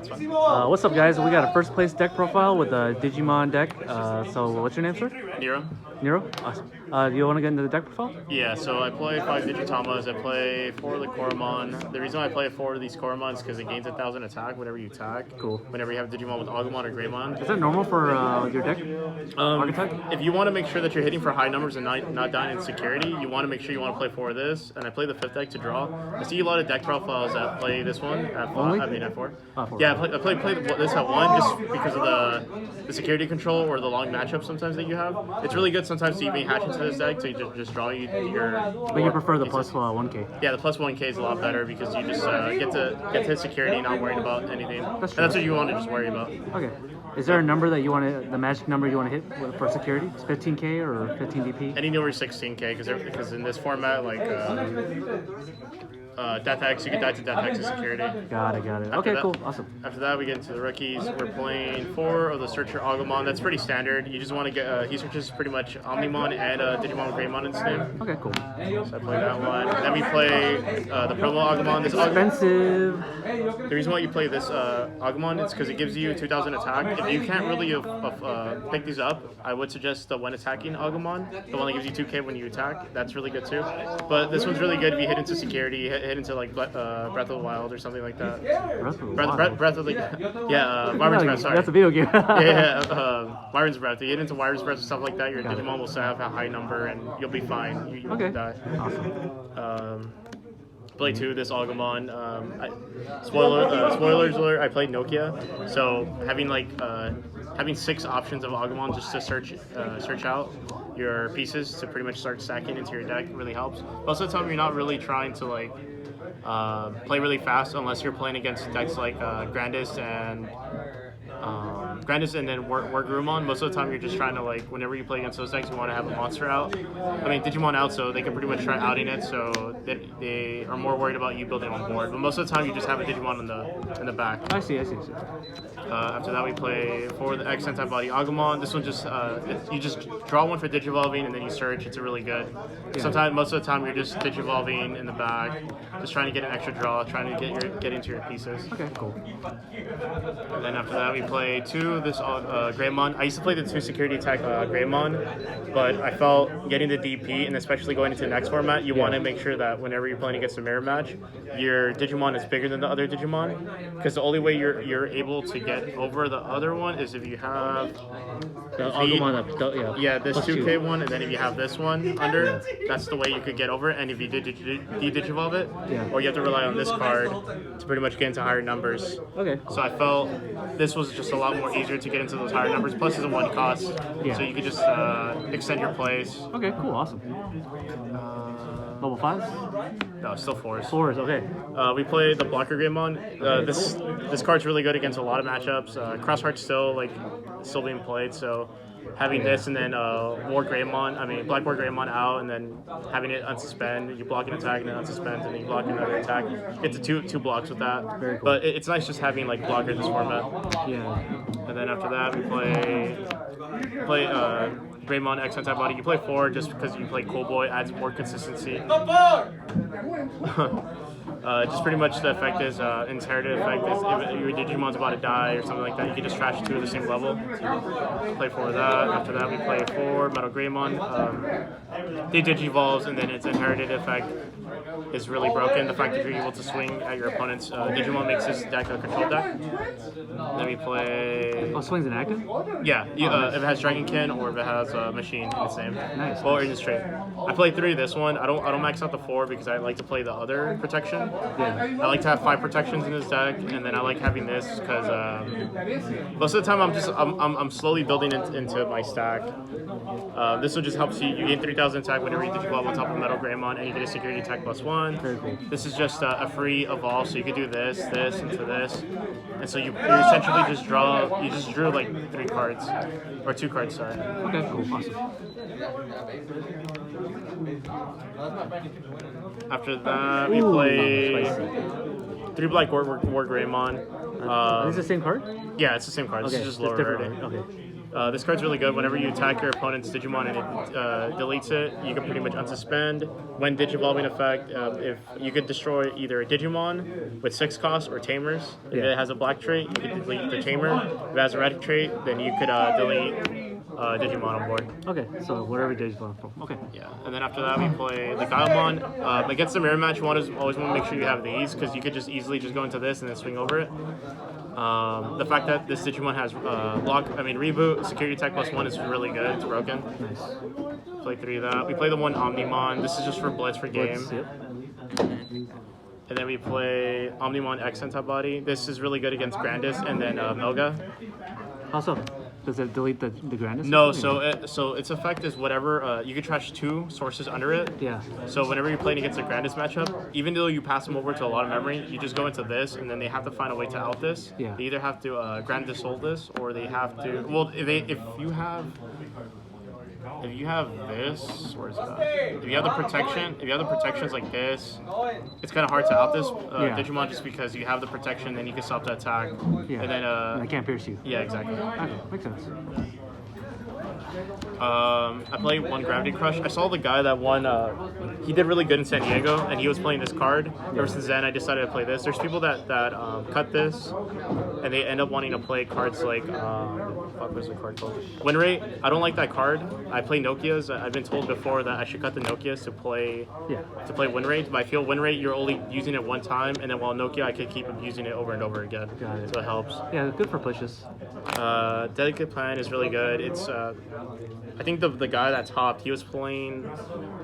That's fine. What's up, guys? We got a first place deck profile with a Digimon deck. So what's your name, sir? Nero? Nero? Awesome. Do you want to get into the deck profile? Yeah, so I play 5 Digitamas, I play 4 of the Koromon. The reason why I play 4 of these Koromon is because it gains 1,000 attack whenever you attack. Cool. Whenever you have Digimon with Agumon or Greymon. Is that normal for your deck? Archetype? If you want to make sure that you're hitting for high numbers and not dying in security, you want to make sure you want to play 4 of this. And I play the 5th deck to draw. I see a lot of deck profiles that play this one at 5. I mean at 4. Yeah, I play this at 1 just because of the security control or the long matchup sometimes that you have. It's really good sometimes to even hatch into this deck to just draw your. But you prefer the plus 1k? Yeah, the plus 1k is a lot better because you just get to hit security, not worrying about anything. That's true. And that's what you want to just worry about. Okay. Is there a number that you want to, the magic number you want to hit for security? 15k or 15 DP? Anything over 16k because in this format, like Death X, you can die to Death X in security. Got it. Okay, cool, awesome. After that, we get into the rookies. We're playing 4 of the Searcher Agumon. That's pretty standard. You just want to get, he searches pretty much Omnimon and Digimon with Greymon in his name. Okay, cool. So I play that one. Then we play the Promo Agumon. This Expensive. The reason why you play this Agumon is because it gives you 2,000 attack. If you can't really pick these up, I would suggest the when attacking Agumon, the one that gives you 2k when you attack. That's really good too. But this one's really good if you hit into security, hit into like Breath of the Wild or something like that. Breath of the Wyvern's Breath. Sorry, that's a video game. Wyvern's Breath. You hit into Wyvern's Breath or stuff like that. Your Digimon will still have a high number and you'll be fine. You won't die. Awesome. Play 2 this Agumon. Spoilers alert, I played Nokia, so having having 6 options of Agumon just to search out your pieces to pretty much start stacking into your deck really helps. Most of the time, you're not really trying to play really fast unless you're playing against decks like Grandis and then Blackwargreymon. Most of the time, you're just trying to whenever you play against those decks, you want to have a monster out. I mean, Digimon out, so they can pretty much try outing it. So they are more worried about you building on board. But most of the time, you just have a Digimon in the back. I see. After that, we play for the X Antibody Agumon. This one just you just draw one for Digivolving and then you search. It's really good. Yeah. Most of the time, you're just Digivolving in the back, just trying to get an extra draw, trying to get into your pieces. Okay, cool. And then after that, we play 2 this Greymon. I used to play the 2 security attack Greymon, but I felt getting the DP and especially going into the next format, you want to make sure that whenever you're playing against a mirror match, your Digimon is bigger than the other Digimon, because the only way you're able to get over the other one is if you have the Agumon this 2k one, and then if you have this one under, that's the way you could get over it. And if you de-digivolve it, or you have to rely on this card to pretty much get into higher numbers. Okay. So I felt this was just a lot more easier to get into those higher numbers. Plus, it's a 1 cost, so you could just extend your plays. Okay, cool, awesome. Level 5? No, still 4s. 4s, okay. We play the Blackwargreymon. This card's really good against a lot of matchups. Crossheart's still being played, so having this and then Blackwargreymon out and then having it unsuspend, you block an attack and then unsuspend and then you block another attack. Get to two blocks with that. Very cool. But it's nice just having blocker in this format. Yeah. And then after that we play Greymon X Antibody. You play 4 just because you play Cool Boy, adds more consistency. Just pretty much the effect is inherited effect is if your Digimon's about to die or something like that, you can just trash 2 at the same level. Play 4 of that. After that, we play 4 Metal Greymon. They Digivolves, and then its inherited effect is really broken. The fact that you're able to swing at your opponent's Digimon makes this deck a control deck. Then we play. Oh, swing's inactive? Yeah, if it has Dragonkin or if it has Machine in its name. Nice. Or in its trait. I play 3 of this one. I don't max out the 4 because I like to play the other protection. Yeah. I like to have 5 protections in this deck, and then I like having this because most of the time I'm slowly building into my stack. This one just helps you. You gain 3,000 attack whenever you Digivolve on top of Metal Greymon, and you get a security attack +1. Very cool. This is just a free evolve, so you could do this, into this, and so you essentially just drew 3 cards, or 2 cards, sorry. Okay, cool, awesome. After that, we play 3 Blackwargreymon. Is this the same card? Yeah, it's the same card. Okay, This is just lower different rating. one. Okay. This card's really good. Whenever you attack your opponent's Digimon and it deletes it, you can pretty much unsuspend. When Digivolving effect, if you could destroy either a Digimon with 6 costs or Tamers. If it has a black trait, you could delete the Tamer. If it has a red trait, then you could delete Digimon on board. Okay, so whatever Digimon. Okay. Yeah, and then after that we play the Gaomon. Against the mirror match, always want to make sure you have these because you could just easily just go into this and then swing over it. The fact that this Digimon has reboot, security attack +1 is really good. It's broken. Nice. Play 3 of that. We play the one Omnimon. This is just for blitz for game. Blitz, yep. And then we play Omnimon X Antibody. This is really good against Grandis and then Melga. How so? Does it delete the Grandis? No, so its effect is whatever. You can trash 2 sources under it. Yeah. So whenever you're playing against a Grandis matchup, even though you pass them over to a lot of memory, you just go into this, and then they have to find a way to out this. Yeah. They either have to Grandis hold this, or they have to. Well, if you have this, where is that? If you have the protections like this, it's kind of hard to out this Digimon just because you have the protection, then you can stop the attack. Yeah. And then I can't pierce you. Yeah, exactly. Okay, makes sense. I played one Gravity Crush. I saw the guy that won. He did really good in San Diego, and he was playing this card. Ever since then, I decided to play this. There's people that cut this, and they end up wanting to play cards like fuck, what's the card called? Win Rate. I don't like that card. I play Nokias. I've been told before that I should cut the Nokias to play Win Rate. But I feel Win Rate, you're only using it one time, and then while Nokia, I could keep using it over and over again. Got it. So it helps. Yeah, good for pushes. Delicate Plan is really good. It's I think the guy that topped, he was playing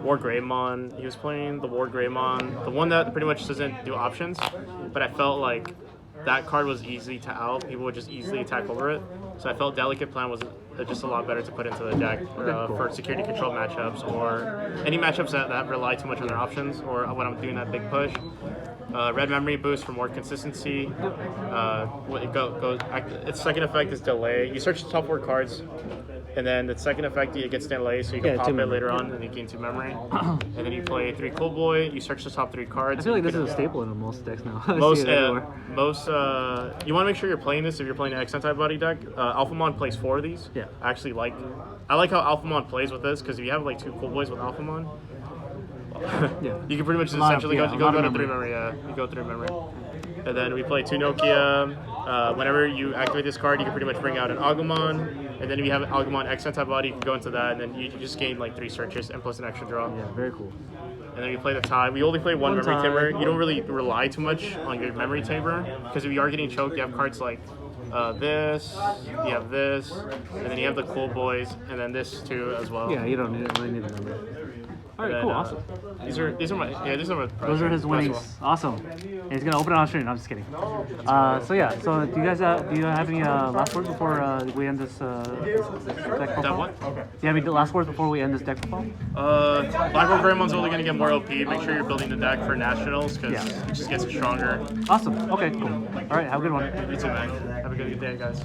Wargreymon. He was playing the Wargreymon, the one that pretty much doesn't do options. But I felt like that card was easy to out. People would just easily attack over it. So I felt Delicate Plan was just a lot better to put into the deck for security control matchups or any matchups that rely too much on their options or when I'm doing that big push. Red Memory Boost for more consistency. Its second effect is Delay. You search the top 4 cards, and then the second effect it gets Delay, so you can pop it later on, and you gain 2 memory. And then you play 3 Cool Boy. You search the top 3 cards. I feel like this is a staple in most decks now. Most, you want to make sure you're playing this if you're playing an X Antibody deck. Alphamon plays 4 of these. Yeah. I like how Alphamon plays with this because if you have like 2 Cool Boys with Alphamon, Yeah. you can pretty much essentially go to 3 memory. memory. Yeah, you go 3 memory. And then we play 2 Nokia. Whenever you activate this card, you can pretty much bring out an Agumon. And then if you have an Agumon X Antibody, you can go into that, and then you just gain like 3 searches and plus an extra draw. Yeah, very cool. And then we play the tie. We only play one memory tamer. You don't really rely too much on your memory tamer because if you are getting choked, you have cards like this, you have this, and then you have the Cool Boys, and then this too as well. Yeah, you don't really need the memory. All right, then, cool, awesome. These are my Those are his winnings. Awesome. And he's gonna open it on stream. I'm just kidding. So yeah. So do you guys do you have any last words before we end this deck profile? That what? Do you have any last words before we end this deck profile? Blackwargreymon's only gonna get more OP. Make sure you're building the deck for nationals because it just gets stronger. Awesome. Okay, cool. All right, have a good one. You too, man. Have a good day, guys.